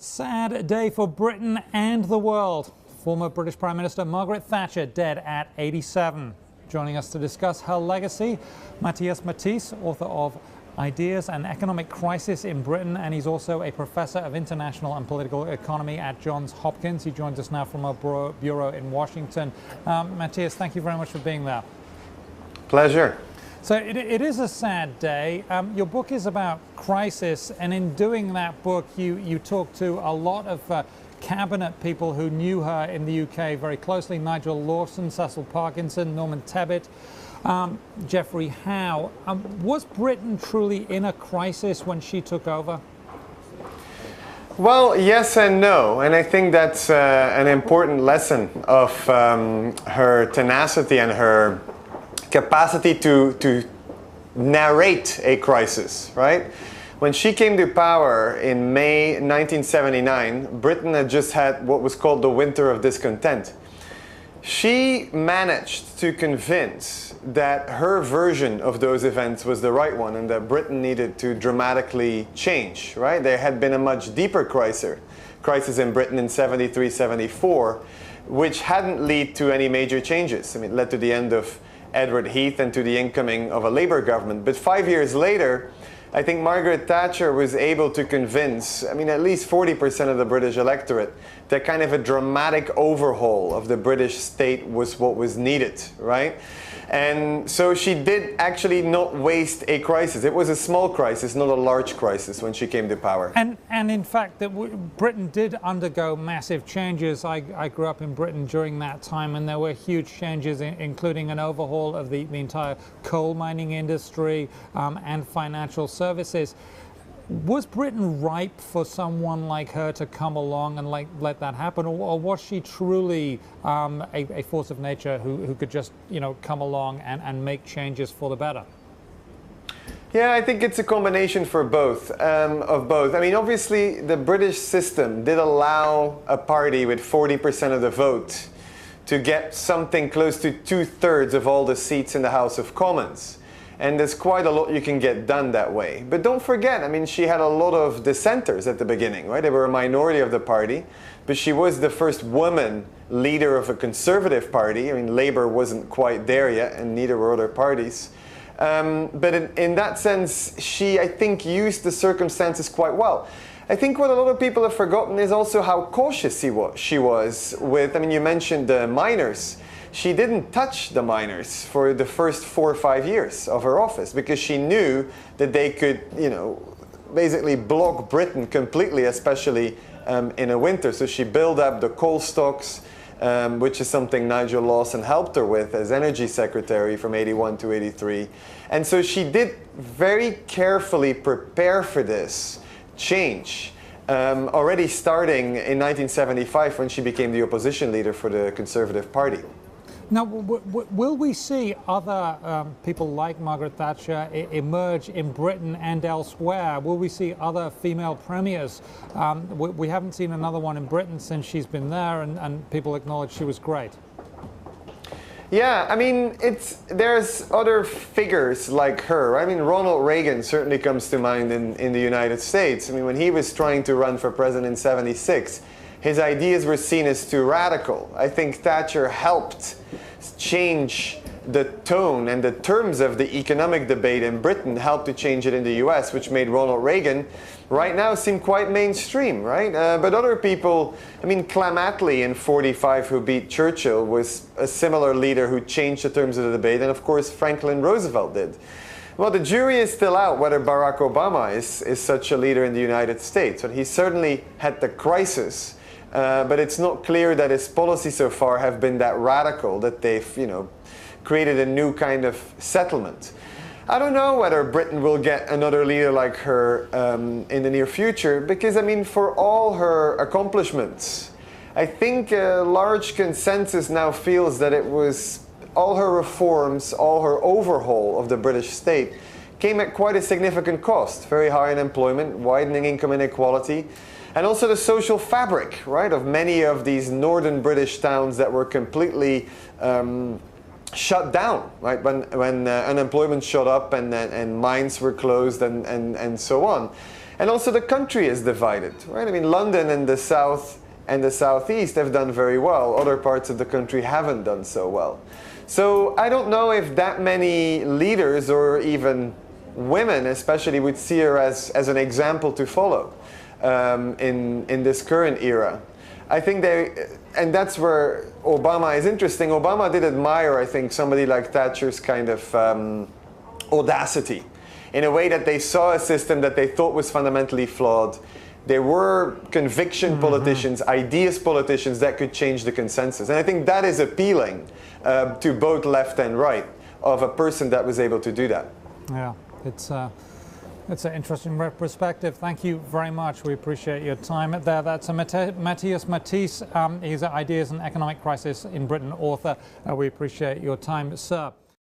Sad day for Britain and the world. Former British Prime Minister Margaret Thatcher dead at 87. Joining us to discuss her legacy, Matthias Matthijs, author of Ideas and Economic Crisis in Britain, and he's also a professor of international and political economy at Johns Hopkins. He joins us now from our bureau in Washington. Matthias, thank you very much for being there. Pleasure. So it is a sad day. Your book is about crisis, and in doing that book, you talk to a lot of cabinet people who knew her in the UK very closely: Nigel Lawson, Cecil Parkinson, Norman Tebbit, Geoffrey Howe. Was Britain truly in a crisis when she took over? Well, yes and no, and I think that's an important lesson of her tenacity and her capacity to narrate a crisis, right? When she came to power in May 1979, Britain had just had what was called the Winter of Discontent. She managed to convince that her version of those events was the right one and that Britain needed to dramatically change, right? There had been a much deeper crisis in Britain in 73, 74, which hadn't led to any major changes. I mean, it led to the end of Edward Heath and to the incoming of a Labour government. But 5 years later, I think Margaret Thatcher was able to convince, at least 40% of the British electorate that kind of a dramatic overhaul of the British state was what was needed, right? And so she did actually not waste a crisis. It was a small crisis, not a large crisis when she came to power. And in fact, Britain did undergo massive changes. I grew up in Britain during that time, and there were huge changes, including an overhaul of the entire coal mining industry and financial services. Was Britain ripe for someone like her to come along and let that happen, or was she truly a force of nature who could just come along and make changes for the better? Yeah, I think it's a combination for both of both. Obviously, the British system did allow a party with 40% of the vote to get something close to 2/3 of all the seats in the House of Commons. And there's quite a lot you can get done that way. But don't forget, she had a lot of dissenters at the beginning, right? They were a minority of the party, but she was the first woman leader of a conservative party. Labour wasn't quite there yet, and neither were other parties. But in that sense, she, I think, used the circumstances quite well. I think what a lot of people have forgotten is also how cautious she was with, you mentioned the miners. She didn't touch the miners for the first 4 or 5 years of her office because she knew that they could, basically block Britain completely, especially in a winter. So she built up the coal stocks, which is something Nigel Lawson helped her with as energy secretary from 81 to 83. And so she did very carefully prepare for this change, already starting in 1975 when she became the opposition leader for the Conservative Party. Now, will we see other people like Margaret Thatcher emerge in Britain and elsewhere? Will we see other female premiers? We haven't seen another one in Britain since she's been there, and people acknowledge she was great. Yeah, there's other figures like her. Ronald Reagan certainly comes to mind in the United States. When he was trying to run for president in '76, his ideas were seen as too radical. I think Thatcher helped change the tone and the terms of the economic debate in Britain, helped to change it in the US, which made Ronald Reagan right now seem quite mainstream, right? But other people, Clem Attlee in '45, who beat Churchill, was a similar leader who changed the terms of the debate, and of course Franklin Roosevelt did. Well, the jury is still out whether Barack Obama is such a leader in the United States, but he certainly had the crisis. But it's not clear that his policies so far have been that radical that they've, created a new kind of settlement. I don't know whether Britain will get another leader like her in the near future, because, for all her accomplishments, I think a large consensus now feels that it was all her reforms, all her overhaul of the British state came at quite a significant cost. Very high unemployment, widening income inequality, and also the social fabric, right, of many of these northern British towns that were completely shut down, right, when unemployment shot up and mines were closed and so on. And also the country is divided, right? I mean, London and the South and the Southeast have done very well. Other parts of the country haven't done so well. So I don't know if that many leaders or even women especially would see her as an example to follow in this current era. I think and that's where Obama is interesting. Obama did admire, I think, somebody like Thatcher's kind of audacity, in a way that they saw a system that they thought was fundamentally flawed. There were conviction politicians, ideas politicians that could change the consensus. And I think that is appealing to both left and right, of a person that was able to do that. Yeah, it's an interesting perspective. Thank you very much. We appreciate your time there. That's Matthias Matthijs. He's an Ideas and Economic Crisis in Britain author. We appreciate your time, sir.